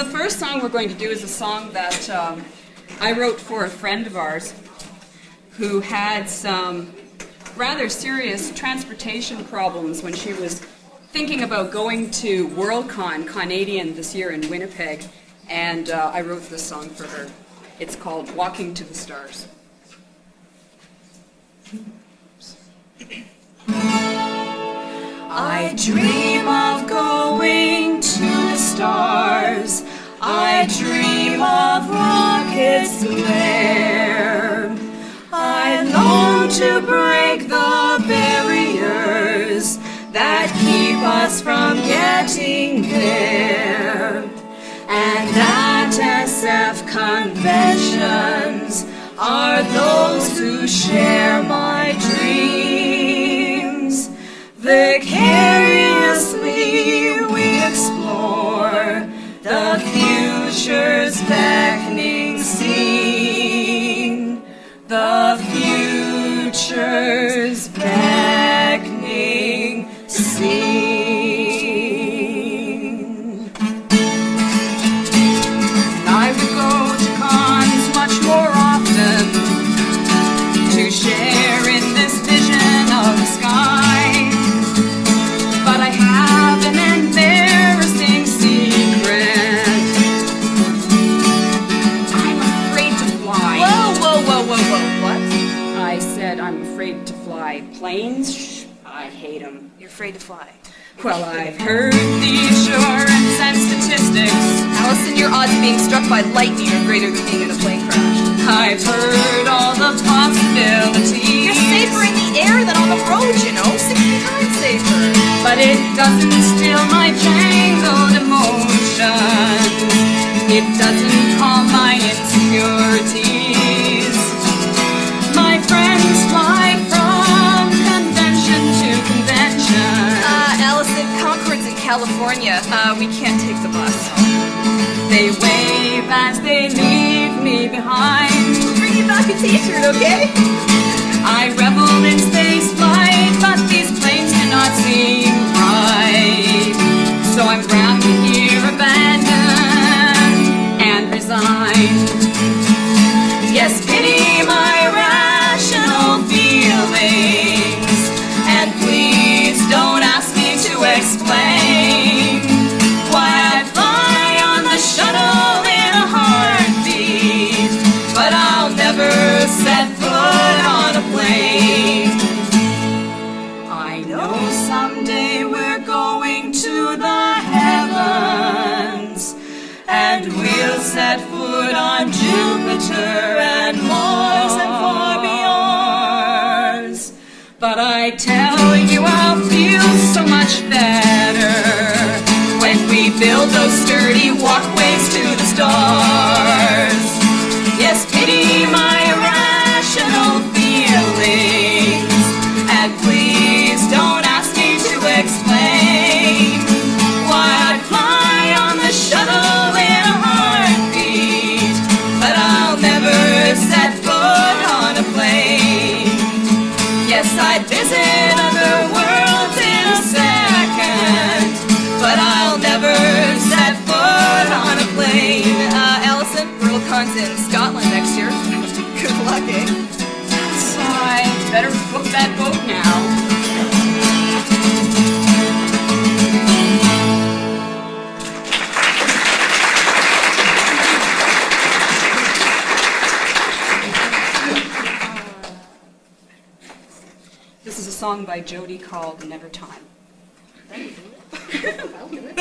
The first song we're going to do is a song that I wrote for a friend of ours who had some rather serious transportation problems when she was thinking about going to Worldcon Canadian this year in Winnipeg, and I wrote this song for her. It's called Walking to the Stars. I dream of going to the stars. I dream of rockets there. I long to break the barriers that keep us from getting there. And at SF conventions are those who share my dreams. Vicariously we explore the future's beckoning scene. The future's beckoning scene. I would go to cons much more often to share in this vision of the sky. But I have an embarrassing secret. I'm afraid to fly. Whoa, what? I said I'm afraid to fly. Planes? Shh, I hate them. You're afraid to fly. Well, I've heard the assurance and statistics. Allison, your odds of being struck by lightning are greater than being in a plane crash. I've heard all the possibilities. You're safer in the air than on the road, you know. 60 times safer. But it doesn't still my jangled emotions. It doesn't calm my insecurities. My friends fly from convention to convention. Allison, ConChord's in California. We can't take the bus. They wave as they leave me behind. We'll bring you back a t-shirt, okay? I revel in space flight, but these planes cannot seem right. So I'm grounded here, abandoned and resigned. Yes, pity my rational feelings, and please don't ask me to explain why I fly on the shuttle in a heartbeat, but I'll never set foot on a plane. I know someday we're going to the heavens, and we'll set foot on Jupiter and Mars and far beyond. But I tell you I'll feel so much better when we build those sturdy walkways to the stars. Yes, pity my irrational feelings, and please don't ask me to explain why I fly on the shuttle in a heartbeat, but I'll never set foot on a plane. Yes, I'd visit other worlds in a second, but I'll never set foot on a plane. Allison, Worldcon's in Scotland next year. Good luck, eh? So I better book that boat now. This is a song by Jodi called Never Time. I'll do it.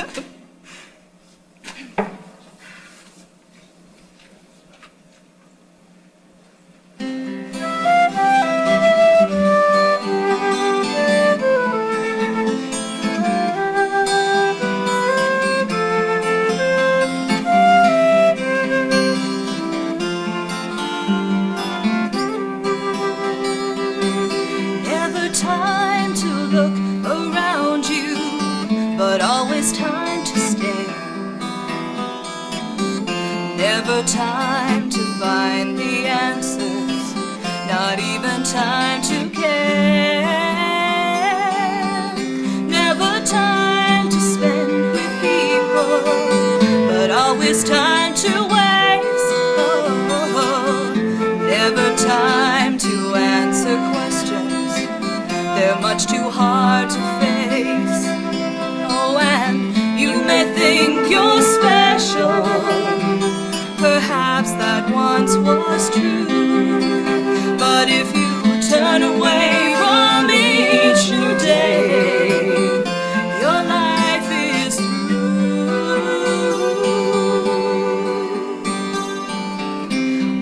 Never time to look around you, but always time to stare. Never time to find the answers, not even time to care. Never time to spend with people, but always now is time to waste. Never time to answer questions, they're much too hard to face. Oh, and you may think you're special, perhaps that once was true. But if you turn away from each new day, your life is through.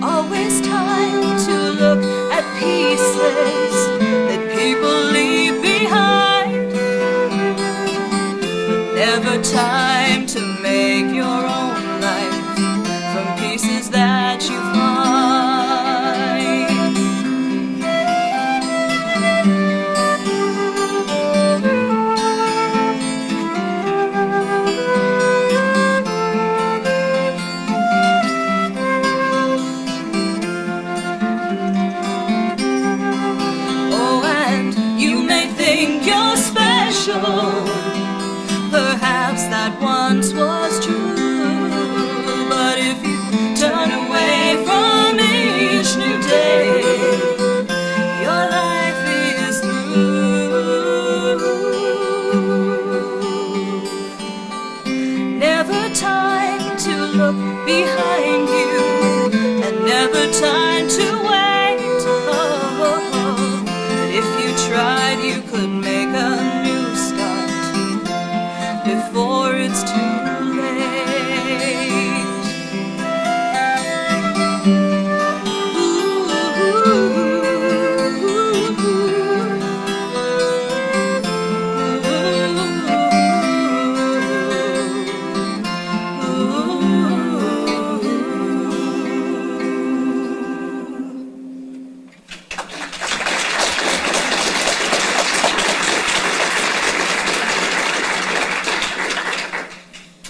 Always time to look at pieces that people leave behind. Never time to make your own life from pieces that you find. Oh, and you may think you're special, perhaps that once was true. But if you turn away from each new day, your life is through. Never time to look behind you, and never time to wait. Oh, but if you tried, you could make a new start before it's too late.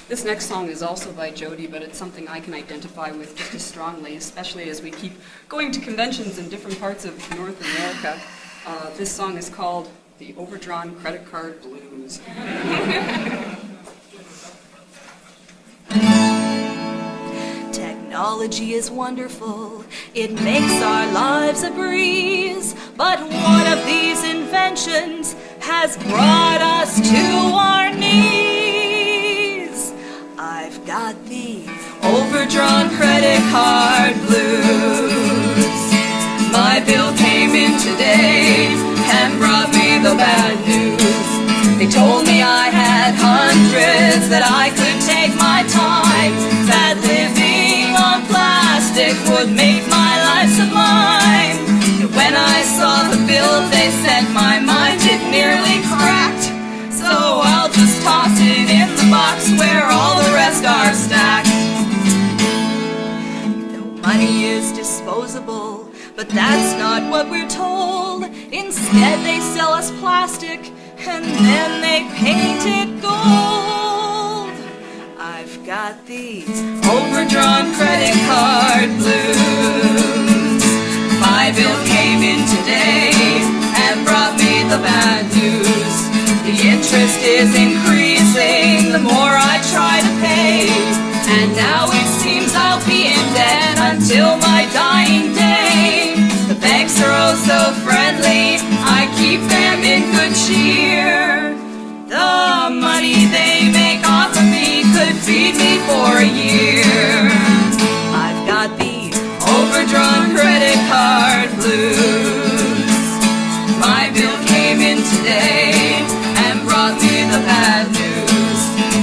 This next song is also by Jodi, but it's something I can identify with just as strongly, especially as we keep going to conventions in different parts of North America. This song is called The Overdrawn Credit Card Blues. Technology is wonderful, it makes our lives a breeze. But one of these inventions has brought us to our knees. I've got the overdrawn credit card blues. My bill came in today and brought me the bad news. They told me I had hundreds, that I could take my time, that living on plastic would make my life sublime. And when I saw the bill they sent, my mind it nearly cracked. So I'll just toss it in the box where all the rest are stacked. The money is disposable, but that's not what we're told. Instead they sell us plastic and then they paint it gold. I've got the overdrawn credit card blues. My bill came in today and brought me the bad news. The interest is increasing the more I try to pay, and now it seems I'll be in debt until my dying day. The banks are oh so friendly, I keep them in good cheer. The money they make off of me could feed me for a year. I've got the overdrawn credit card blues. My bill came in today and brought me the bad news.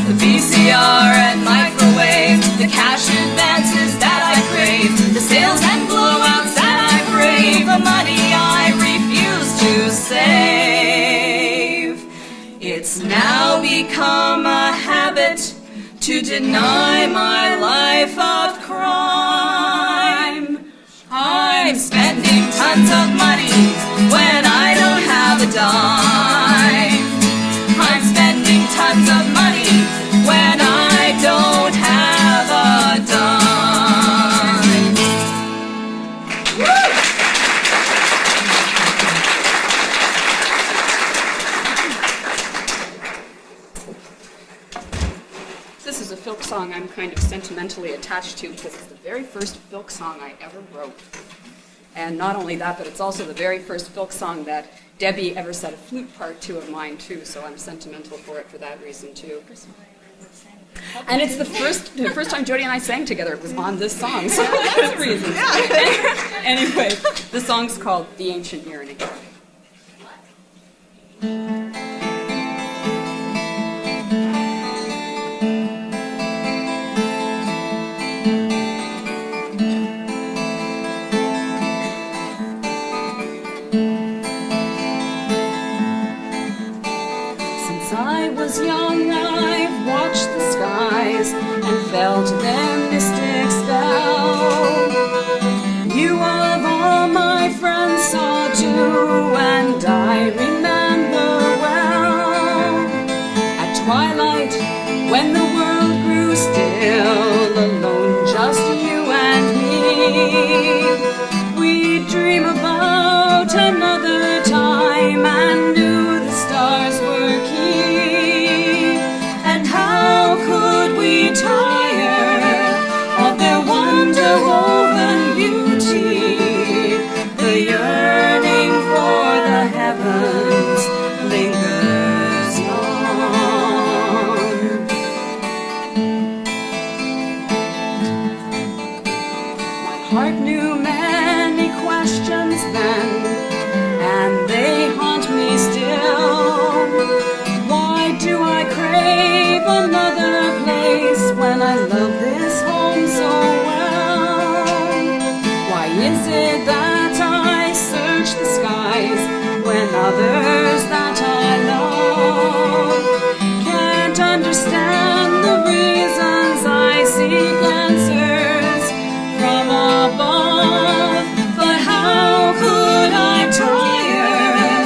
The VCR and microwave, the cash advances that I crave, the sales and blowouts that I brave, the money I refuse to save. It's now become a habit to deny my life of crime. I'm spending tons of money when I don't have a dime. I'm spending tons of money when I don't have a dime. Woo! This is a folk song I'm kind of sentimentally attached to because it's the very first Filk song I ever wrote. And not only that, but it's also the very first Filk song that Debbie ever set a flute part to of mine too, so I'm sentimental for it for that reason too. And it's the first time Jodi and I sang together. It was on this song, so that's the reason. Anyway, the song's called The Ancient Yearning. Since I was young, I've watched the skies and felt their mystic spell. You of all my friends saw too, and I remember well. At twilight, when the world grew still, alone, just you and me, we'd dream about another time and knew the stars were key. And how could we tire of their wonder-woven beauty? The yearning for the heavens lingers on. My heart knew many questions then, and they haunt me still. Why do I crave another place when I love this home so well? Why is it that I search the skies when others that I love can't understand the reasons I seek answers from above? But how could I tire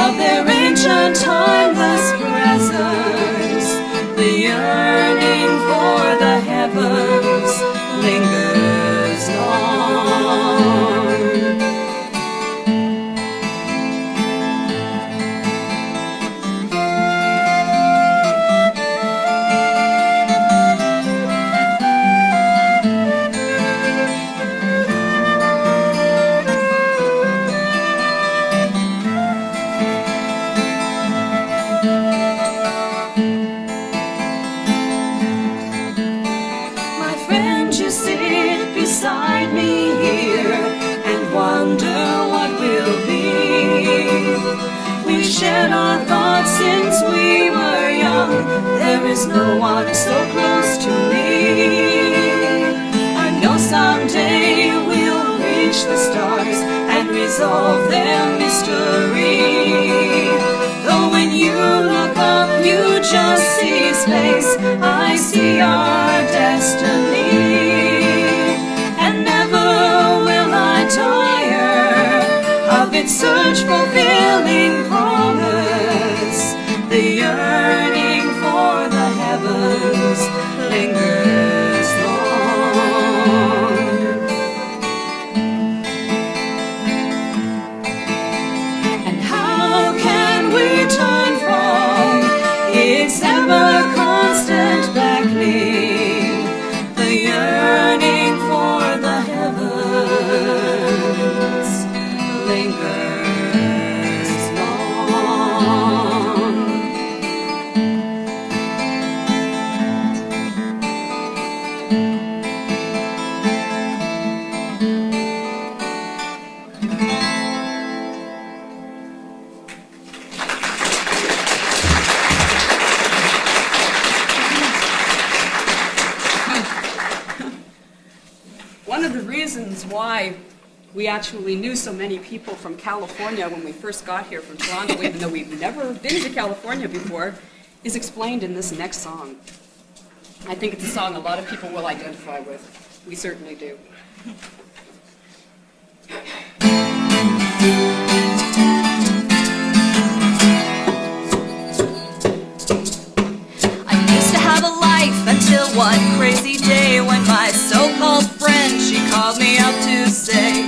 of their ancient timeless presence? The yearning for the heavens lingers on. My friend, you sit beside me here and wonder what will be. We've shared our thoughts since we were young. There is no one so close to me. I know someday we'll reach the stars and resolve their mystery. Though when you look up, you just see space. I see our destiny. And never will I tire of its search, fulfilling promise. The yearning for the heavens lingers on. And how can we turn from its ever constant beckoning? The yearning for the heavens lingers long. One of the reasons why we actually knew so many people from California when we first got here from Toronto, even though we've never been to California before, is explained in this next song. I think it's a song a lot of people will identify with. We certainly do. I used to have a life until one crazy day when my so-called friend, she called me up to say,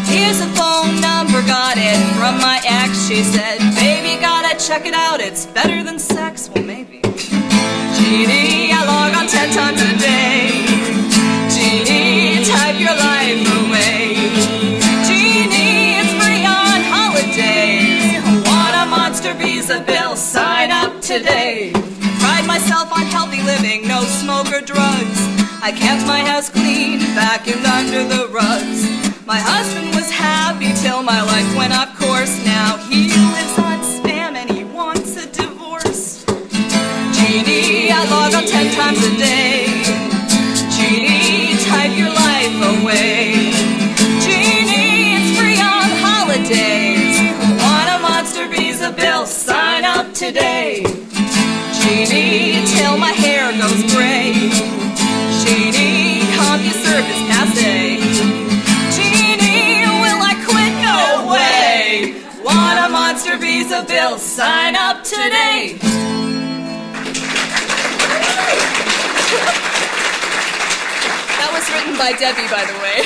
here's a phone number, got it from my ex. She said, baby, gotta check it out, it's better than sex. Well, maybe. Genie, I log on on 10 times a day. Genie, type your life away. Genie, it's free on holidays. Want a Monster Visa bill? Sign up today. Pride myself on healthy living, no smoke or drugs. I kept my house clean, vacuumed under the rugs. My husband was happy till my life went off course. Now he lives on spam and he wants a divorce. Genie, I log on 10 times a day. Genie, type your life away. Genie, it's free on holidays. Want a Monster Visa bill? Sign up today. Genie, till my hair goes gray. Genie, CompuServe passe. Genie, will I quit? No way. Want a Monster Visa bill? Sign up today. That was written by Debbie, by the way.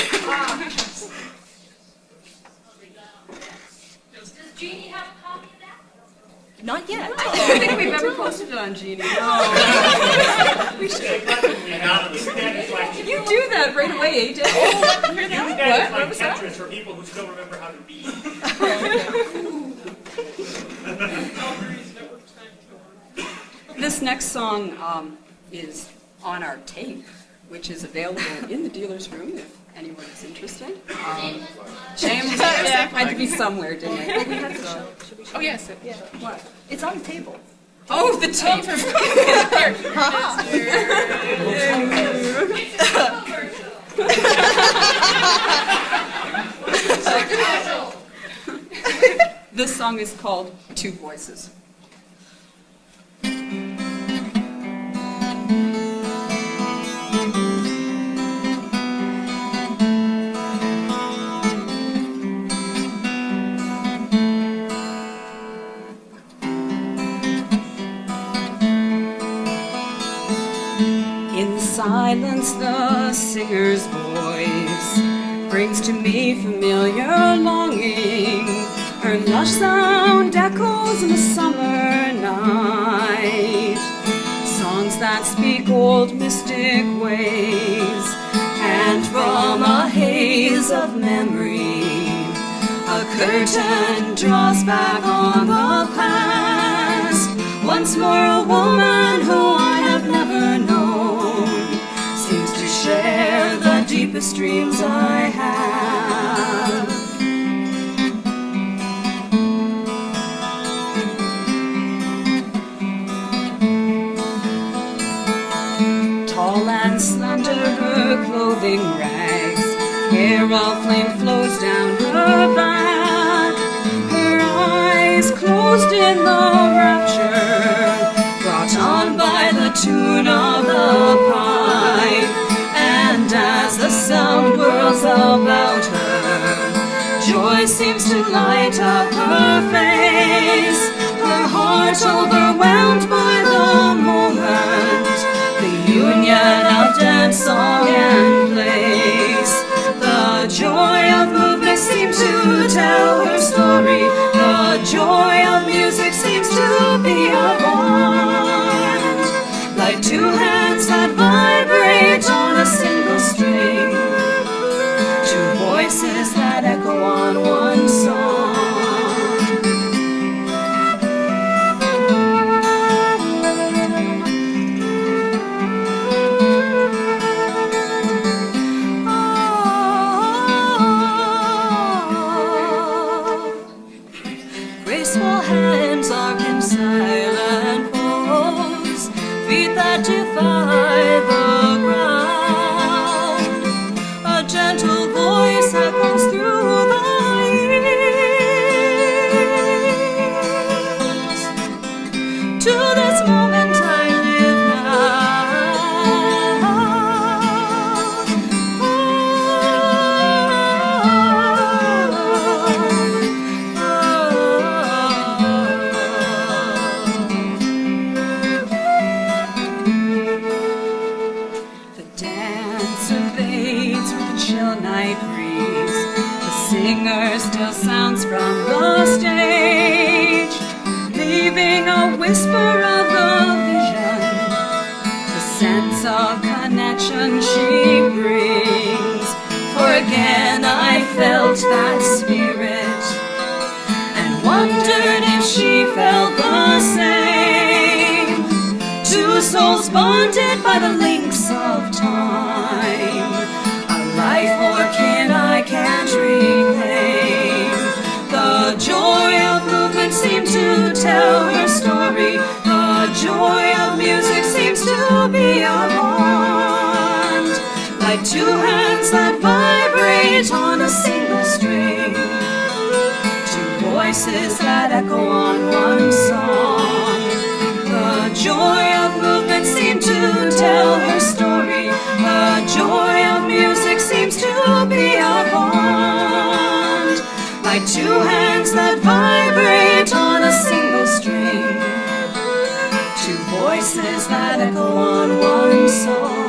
Does Genie have a copy of that? Not yet. I don't think we've ever posted it on Genie. We should. You do that right away, AJ. Oh, hear that? What was that? For people who still remember how to read. This next song is on our tape, which is available in the dealer's room if anyone is interested. Shameless. Yeah, had to be somewhere, didn't it? Oh, we had to show. Should we show? Oh, yes. Yeah. What? It's on the table. Oh, the tape. This song is called Two Voices. In silence, the singer's voice brings to me familiar longing. Her lush sound echoes in the summer night. Songs that speak old mystic ways, and from a haze of memory, a curtain draws back on the past. Once more a woman who I have never known seems to share the deepest dreams I have. Tall and slender, her clothing rags, hair of flame flows down her back. Her eyes closed in the rapture, brought on by the tune of the pipe. And as the sound whirls about her, joy seems to light up her face. Her heart overwhelmed by the moment, the union of dance, song, and place. The joy of movement seems to tell her story. The joy of music seems to be a bond, like two hands that vibrate on a single string, two voices that echo on one song. Graceful hands arc in silent pose, feet that defy the ground. A gentle voice echoes through the years. To this moment I live The dancer fades with the chill night breeze. The singer still sounds from the stage, leaving a whisper of the vision, the sense of again I felt that spirit and wondered if she felt the same. Two souls bonded by the links of time, a life more kin I can't reclaim. The joy of movement seemed to tell her story. The joy of music seems to be a bond, like two hands that vibrate on a single string, two voices that echo on one song. The joy of movement seemed to tell her story. The joy of music seems to be a bond, like two hands that vibrate on a single string, two voices that echo on one song.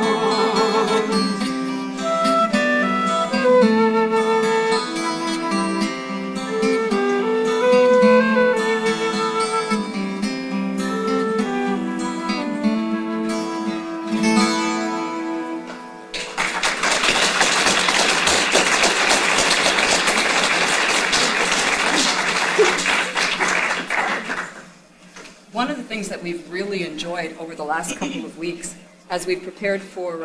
One of the things that we've really enjoyed over the last couple of weeks as we've prepared for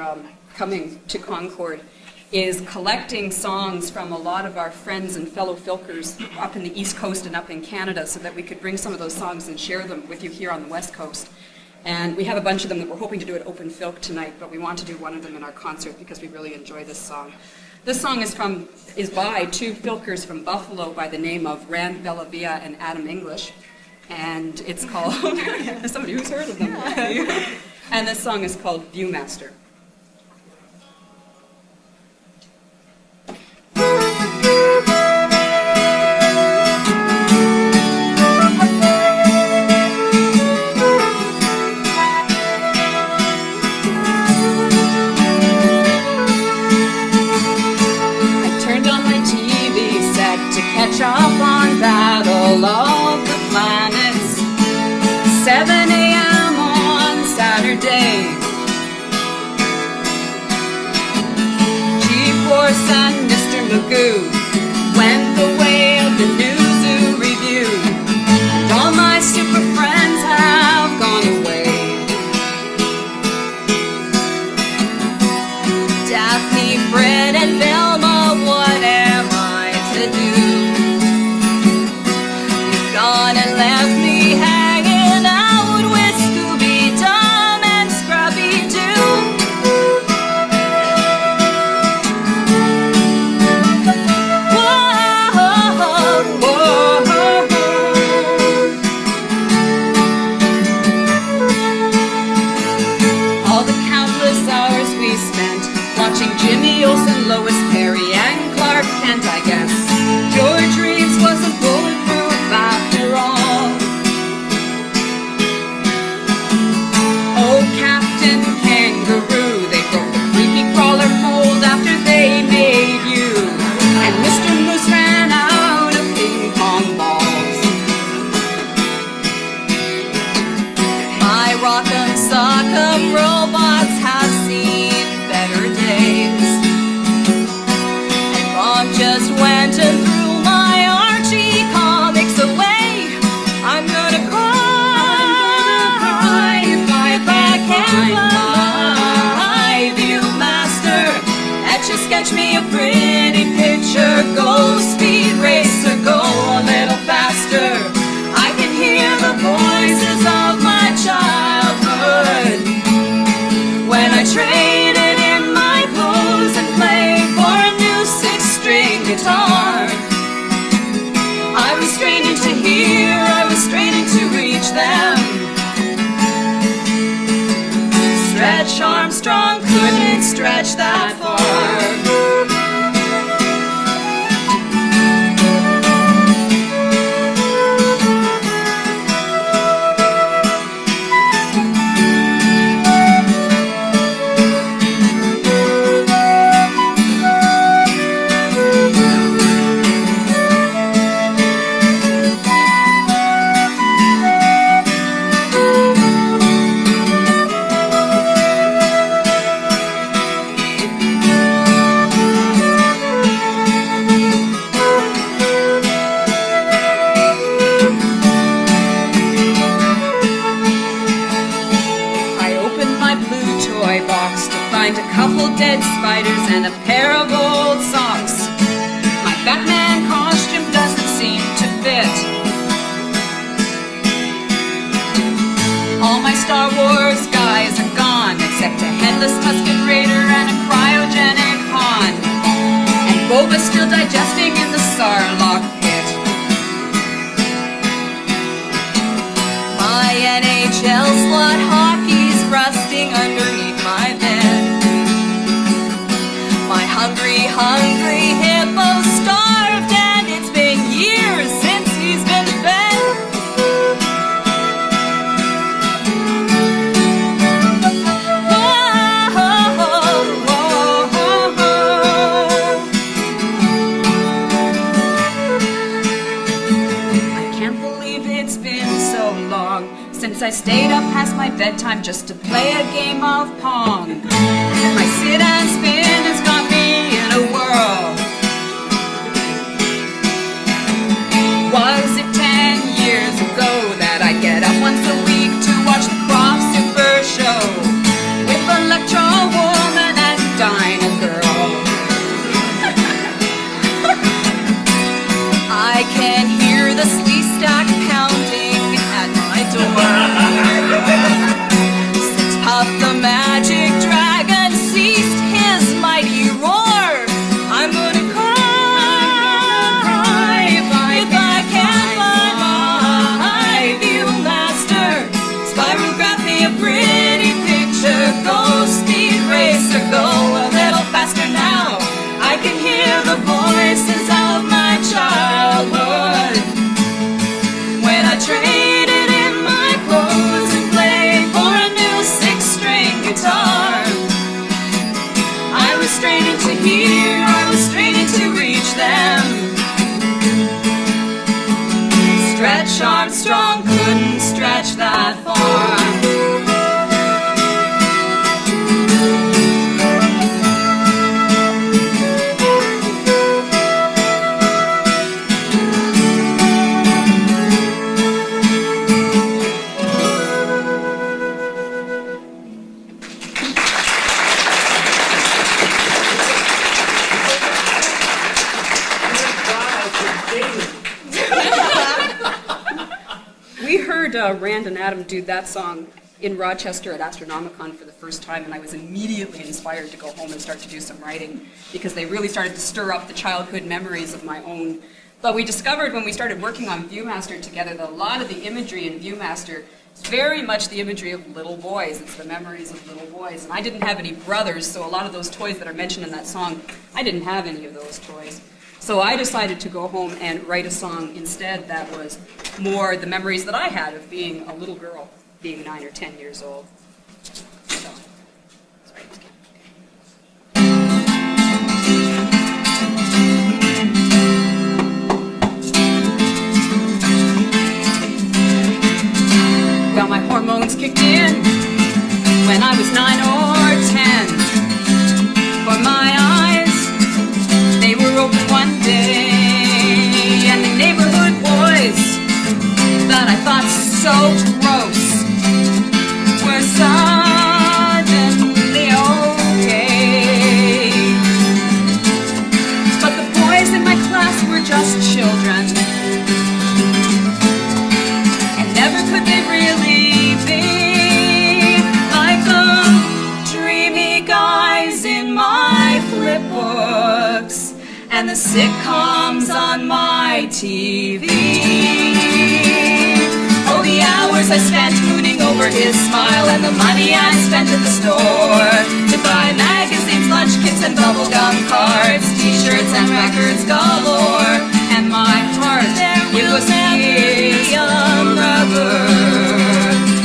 coming to ConChord is collecting songs from a lot of our friends and fellow filkers up in the East Coast and up in Canada so that we could bring some of those songs and share them with you here on the West Coast. And we have a bunch of them that we're hoping to do at Open Filk tonight, but we want to do one of them in our concert because we really enjoy this song. This song is by two filkers from Buffalo by the name of Rand Bellavia and Adam English. And it's called, somebody who's heard of them. And this song is called VIEWMASTER. I turned on my TV set to catch up on Battle of the Planets, 7 a.m. on Saturday. G-Force and Mr. Magoo went the way of the Newzoo Review, and all my super friends have gone away. Daphne, Fred, and Velma, what am I to do? Gone and left me hanging out with Scooby-Dum and Scrappy-Doo. Whoa, whoa. All the countless hours we spent watching Jimmy Olsen, Lois Perry, and Clark Kent, I guess. George Reeves wasn't bulletproof after all. Oh, Captain Kangaroo, they broke the creepy crawler mold after they made you. And Mr. Moose ran out of ping pong balls. My rock'em sock'em robots have seen better days, and Mom just went and threw my Archie comics away. I'm gonna cry if I can't fly. VIEWMASTER, etch a sketch me a pretty picture. Go speed racer, go a little faster. I can hear the voices of my childhood when I traded in my clothes and played for a new 6-string guitar. I was straining to hear, I was straining to reach them. Stretch Armstrong couldn't stretch that far. find a couple dead spiders and a pair of old socks. My Batman costume doesn't seem to fit. All my Star Wars guys are gone, except a headless Tusken Raider and a cryogenic Han. And Boba's still digesting in the Sarlacc pit. My NHL slot hockey's rusting underneath my bed. My hungry hippo starved, and it's been years since he's been fed. I can't believe it's been so long since I stayed up past my bedtime just to play a game of Pong. My sit and spin has got me in a whirl. Was it 10 years ago that I get up once a week to watch the Croft Super Show with Electro Woman and Dyna Girl? I can hear the slee stack pounding at my door. Since Puff the Magic Dragon ceased his mighty roar, I'm gonna cry if I can't find my VIEWMASTER. Spiral graph me a pretty picture. Go speed racer, go a little faster now. I can hear the voices of my childhood when I traded in my clothes and played for a new 6-string guitar. I was straining to hear, I was straining to reach them. Stretch Armstrong couldn't stretch that far. We heard Rand and Adam do that song in Rochester at Astronomicon for the first time, and I was immediately inspired to go home and start to do some writing because they really started to stir up the childhood memories of my own. But we discovered when we started working on VIEWMASTER together that a lot of the imagery in VIEWMASTER is very much the imagery of little boys. It's the memories of little boys. And I didn't have any brothers, so a lot of those toys that are mentioned in that song, I didn't have any of those toys. So I decided to go home and write a song instead that was more the memories that I had of being a little girl, being 9 or 10 years old. So, sorry. Well, my hormones kicked in when I was 9 or 10. For my eyes, they were open one day, and the neighborhood boys that I thought so gross were suddenly okay. But the boys in my class were just children, and never could they really be like the dreamy guys in my flip books and the sitcoms on my TV. Oh, the hours I spent mooning over his smile, and the money I spent at the store to buy magazines, lunch kits, and bubblegum cards, t-shirts and records galore. And my heart, it was helium rubber.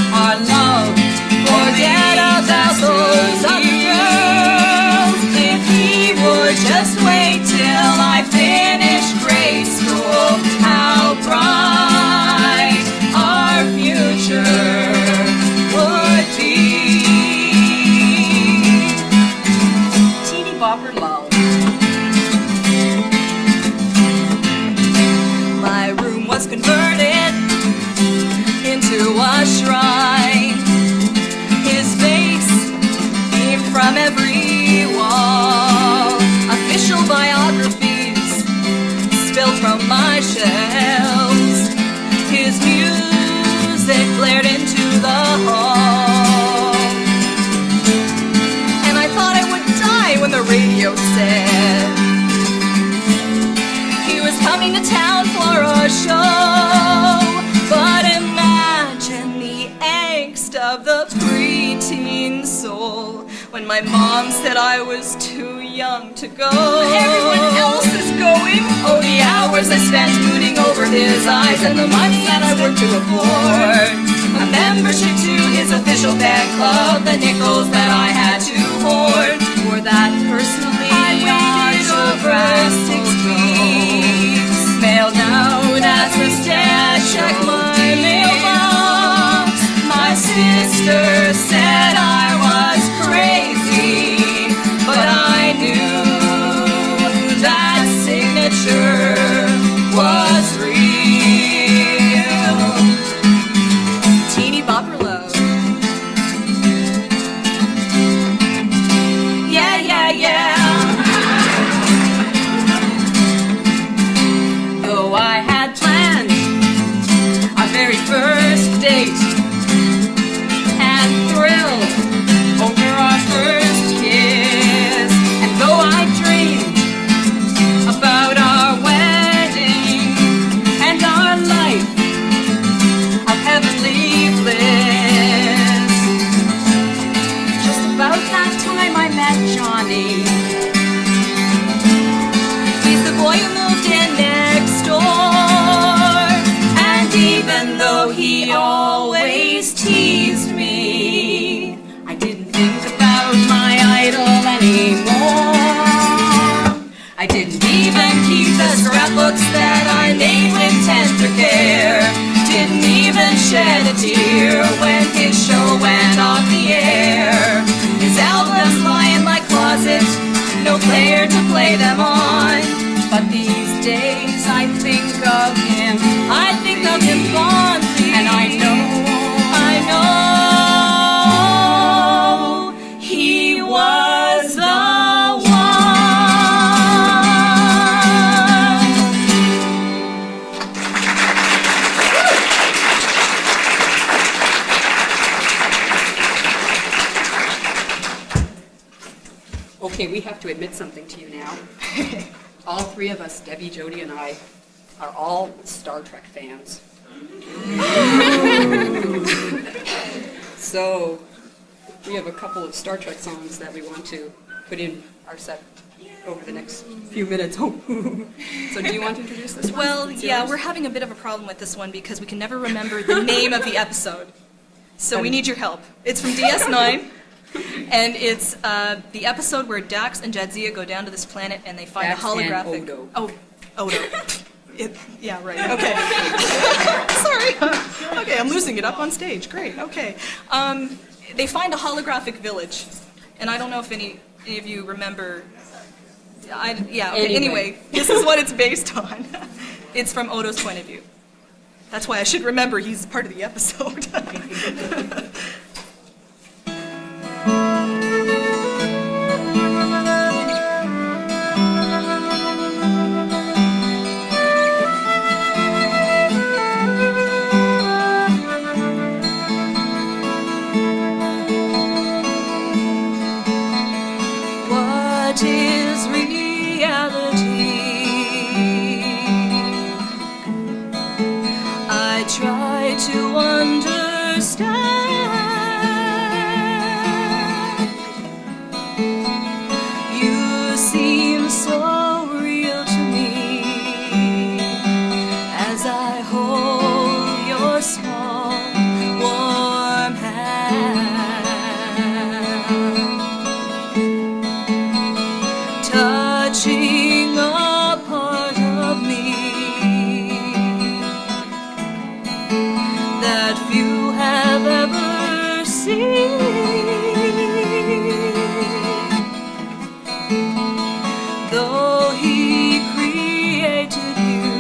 Our love, forget about those other girls. If he would just wait till I finished grade school, how bright our future would be. Teeny-bopper love. My room was converted into a shrine. His face beamed from every the radio said he was coming to town for a show. But imagine the angst of the preteen soul when my mom said I was too young to go. Everyone else is going. Oh, the hours I spent mooning over his eyes and the money that I worked to afford a membership to his official fan club, the nickels that I had to hoard for that personally I waited over 6 weeks. Mailed out as a stash, check my mailbox. My sister said I was crazy, but I knew that signature was real. Teeny-bopper love. Yeah, yeah, yeah. Though I had planned our very first date and thrilled over our first kiss, and though I dreamed about our wedding and our life of heavenly bliss, just about that time I met Johnny. He's the boy who moved in next door, and even though he always teased me, I didn't think about my idol anymore. I didn't even keep the scrapbooks that I made with tender care. Didn't even shed a tear when his show went off the air. His albums lie in my closet, no player to play them on. But these days I think of him fondly, and I know he was the one. Okay, we have to admit something to you now. All three of us, Debbie, Jodi, and I, are all Star Trek fans. So we have a couple of Star Trek songs that we want to put in our set over the next few minutes. So do you want to introduce this one? Well, yeah, we're having a bit of a problem with this one because we can never remember the name of the episode. So we need your help. It's from DS9, and it's the episode where Dax and Jadzia go down to this planet and they find Dax a holographic... and Odo. Oh, Odo. Yeah, right. Okay. Sorry. Okay, I'm losing it up on stage. Great. Okay. They find a holographic village, and I don't know if any of you remember. Anyway, this is what it's based on. It's from Odo's point of view. That's why I should remember he's part of the episode. What is reality? I try to understand. You seem so real to me as I hold your small, warm hand, touching a part of me that few have ever seen. Though he created you,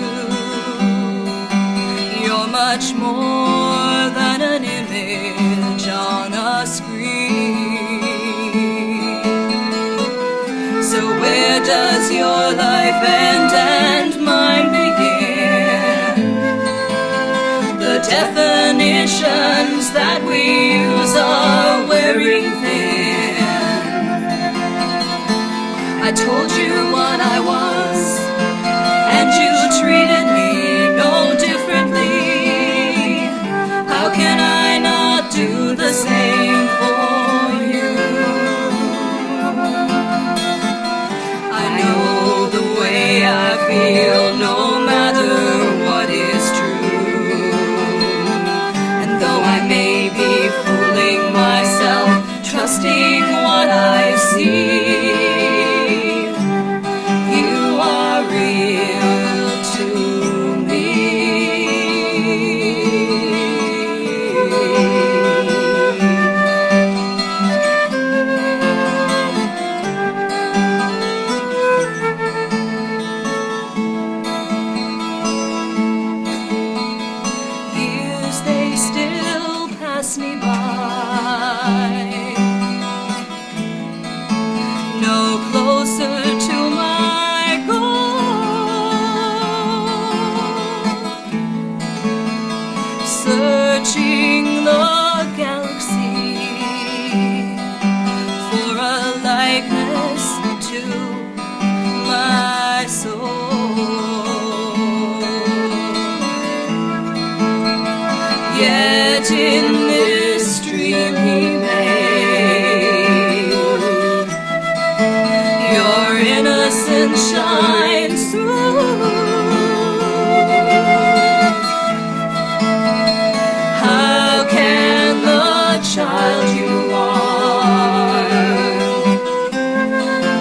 you're much more than an image on a screen. So where does your life end and mine begin? The definitions that we use are wearing thin. I told you what I was, and you treated me no differently. How can I not do the same for you? I know the way I feel, no matter what is true. And though I may be fooling myself, trusting what I see, you are real to me. Years, they still pass me by, no closer to my goal, searching the galaxy for a likeness to my soul. Yet in this dream he made, your innocence shines through. How can the child you are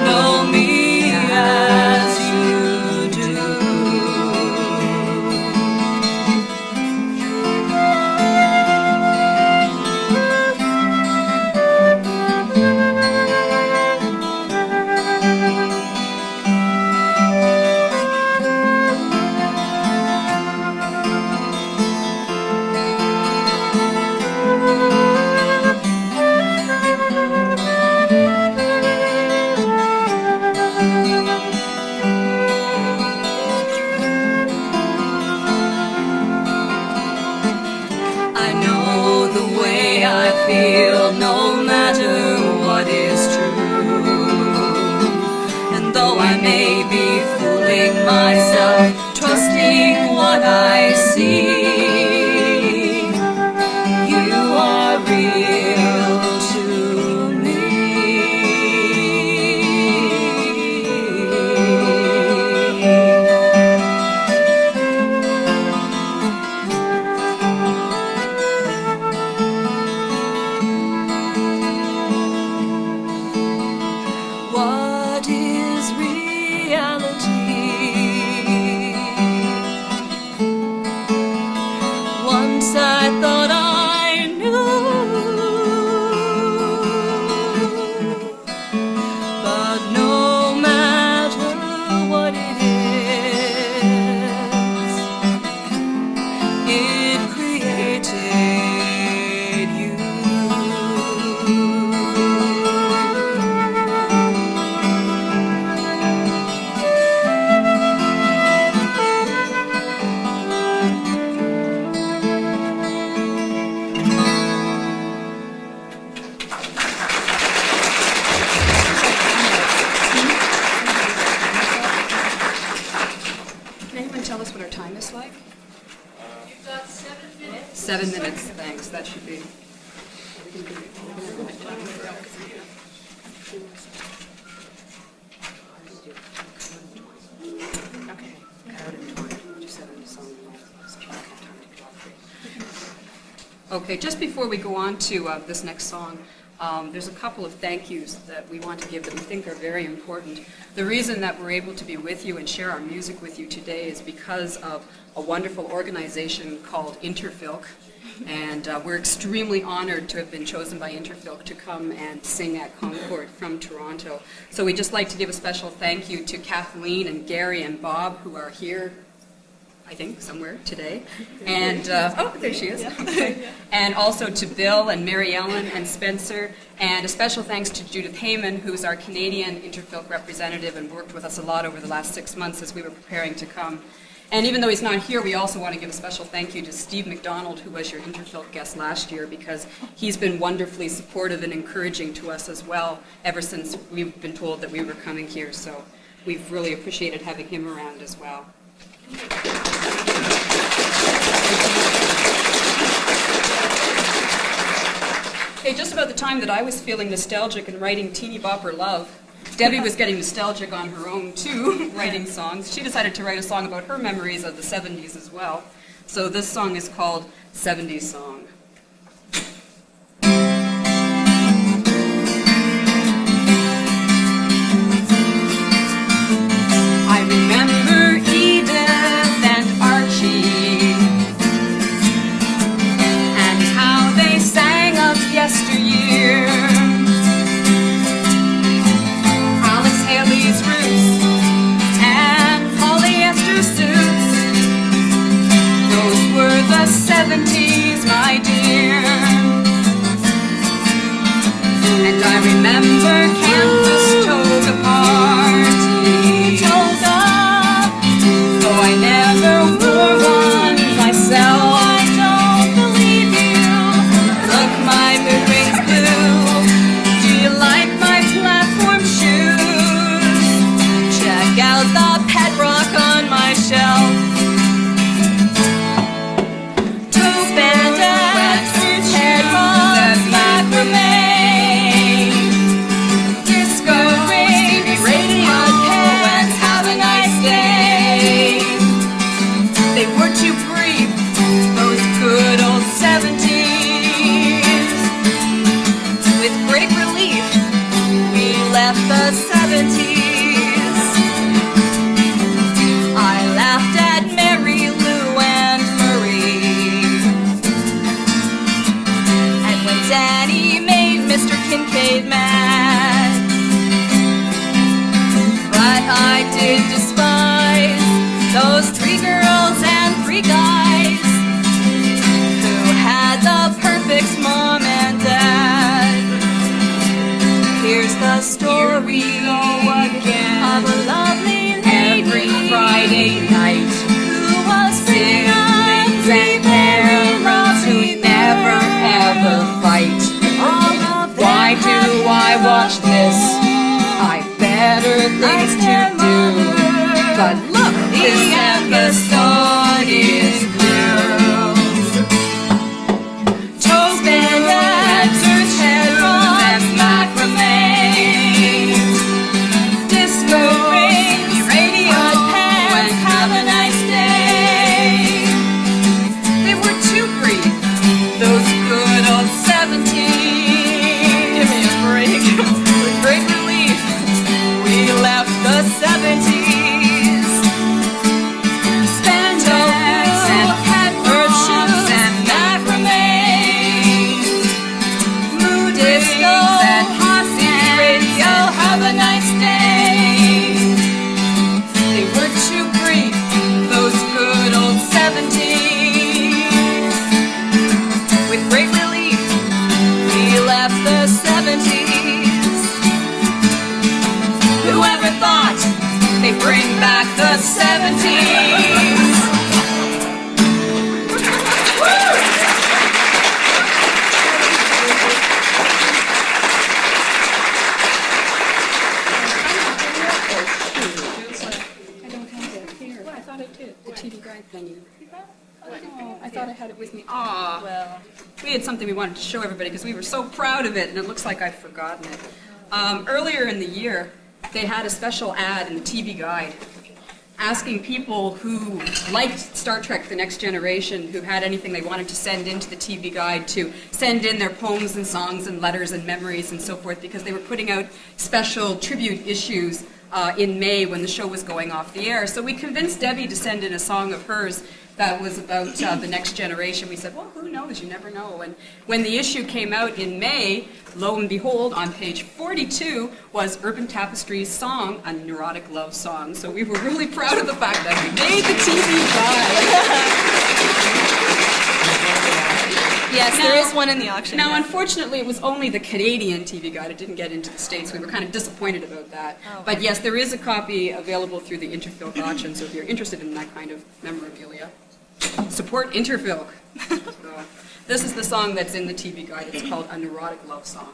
know me as you do? I know the way I feel, no matter what is true. And though I may be fooling myself, trusting what I see, you are real to me. What is reality? Once I thought I knew, but no matter what it is, it created you. Can anyone tell us what our time is like? You've got 7 minutes. 7 minutes, thanks. That should be. Okay. Okay, just before we go on to this next song, there's a couple of thank yous that we want to give that we think are very important. The reason that we're able to be with you and share our music with you today is because of a wonderful organization called Interfilk. And we're extremely honored to have been chosen by Interfilk to come and sing at ConChord from Toronto. So we'd just like to give a special thank you to Kathleen and Gary and Bob, who are here, I think, somewhere today. And, oh, there she is. And also to Bill and Mary Ellen and Spencer. And a special thanks to Judith Heyman, who's our Canadian Interfilk representative and worked with us a lot over the last 6 months as we were preparing to come. And even though he's not here, we also want to give a special thank you to Steve McDonald, who was your Interfilk guest last year, because he's been wonderfully supportive and encouraging to us as well ever since we've been told that we were coming here. So we've really appreciated having him around as well. Hey, just about the time that I was feeling nostalgic and writing Teeny Bopper Love, Debbie was getting nostalgic on her own too, writing songs. She decided to write a song about her memories of the 70s as well. So this song is called 70s Song. I remember Edith and Archie and how they sang of yesteryear. Haley's roots and polyester suits. Those were the 70s, my dear. And I remember campus toga party. Toga, though I never wore one myself. I don't believe you. Look, my mood rings blue. Do you like my platform shoes? Check out the pet rock on my shelf. Toe bandits, head rock, macrame, disco rings, radio pants, have a nice day. They were too brief, those good old 70s. With great relief, we left the 70s. I laughed at Mary Lou and Marie, and when Danny made Mr. Kincaid mad. But I did despise those 3 girls and 3 guys who had the perfect mom and dad. Here's the story of a lovely lady every Friday night who was siblings and parents who never ever fight. Why do I watch this? I've better things to do. But look, this episode is blue. Toes bandits, head rocks, macrame, disco rings, radio pants, have a nice day. They were too brief, those good old 70s. Give me a break. With great relief, we left the 70s. Spandex and headphones and macrame, mood disco and posse radio, have a nice day. They were too brief, those good old 70s. With great relief, we left the 70s. Whoever thought they'd bring back the 70s? I don't have it here. Well, I thought I did. The TV guide thingy. Oh, I thought I had it with me. Ah, well, we had something we wanted to show everybody because we were so proud of it, and it looks like I've forgotten it. Earlier in the year, they had a special ad in the TV guide asking people who liked Star Trek The Next Generation, who had anything they wanted to send into the TV guide, to send in their poems and songs and letters and memories and so forth, because they were putting out special tribute issues in May when the show was going off the air. So we convinced Debbie to send in a song of hers that was about the next generation. We said, well, who knows? You never know. And when the issue came out in May, lo and behold, on page 42 was Urban Tapestry's song, A Neurotic Love Song. So we were really proud of the fact that we made the TV guide. Yes, there is one in the auction. Now, unfortunately, it was only the Canadian TV guide. It didn't get into the States. We were kind of disappointed about that. Oh. But yes, there is a copy available through the Interfilk auction, so if you're interested in that kind of memorabilia, support Interfilk. So, this is the song that's in the TV guide. It's called A Neurotic Love Song.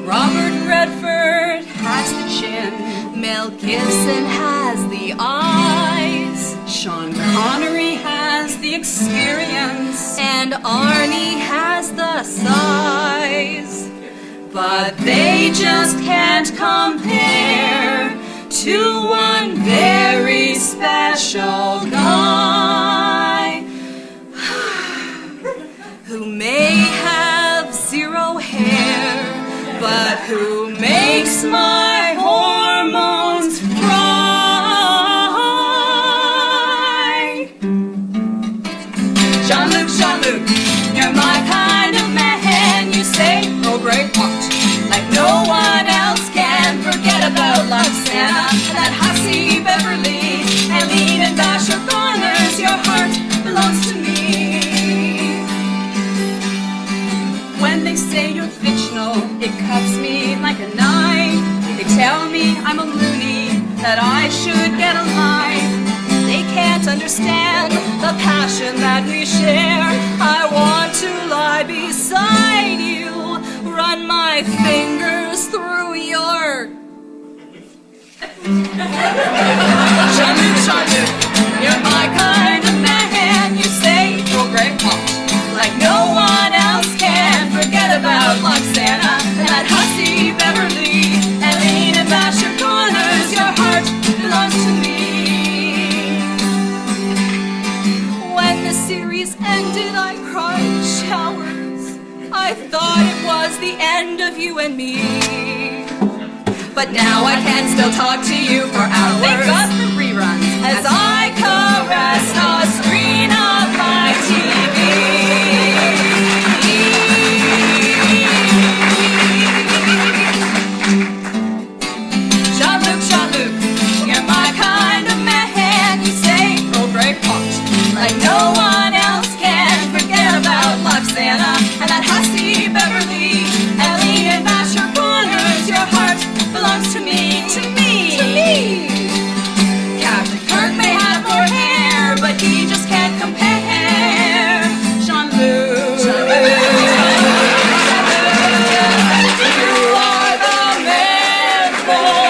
Robert Redford has the chin. Mel Gibson has the eyes. Sean Connery has the experience. And Arnie has the size. But they just can't compare to one very special guy Who may have zero hair, but who makes my hormones fry. Jean-Luc, Jean-Luc, you're my kind of man. You say, oh great heart, like no one else can. Forget about Roxana and that hussy Beverly, Eileen and Dasher Connors. Your heart belongs to me. When they say you're fictional, it cuts me like a knife. They tell me I'm a loony, that I should get a life. They can't understand the passion that we share. I want to lie beside you, run my fingers through your... Jean-Luc, Jean-Luc, you're my kind of man. You say, oh great heart, like no one else can. Forget about Roxana and that hussy Beverly, Eileen and Basher Connors. Your heart belongs to me. When the series ended, I cried showers. I thought it was the end of you and me. But now I can still talk to you for hours. Thank God for reruns. As I caress the screen of my TV. Jean-Luc, Jean-Luc, you're my kind of man. You say, oh great heart, like no one else can. Forget about Roxana and that hussy Beverly, Ellie and Basher Corners. Your heart belongs to me, to me, to me. Captain Kirk may have more hair, but he just can't compare. Jean-Luc, Jean-Luc, you are the man for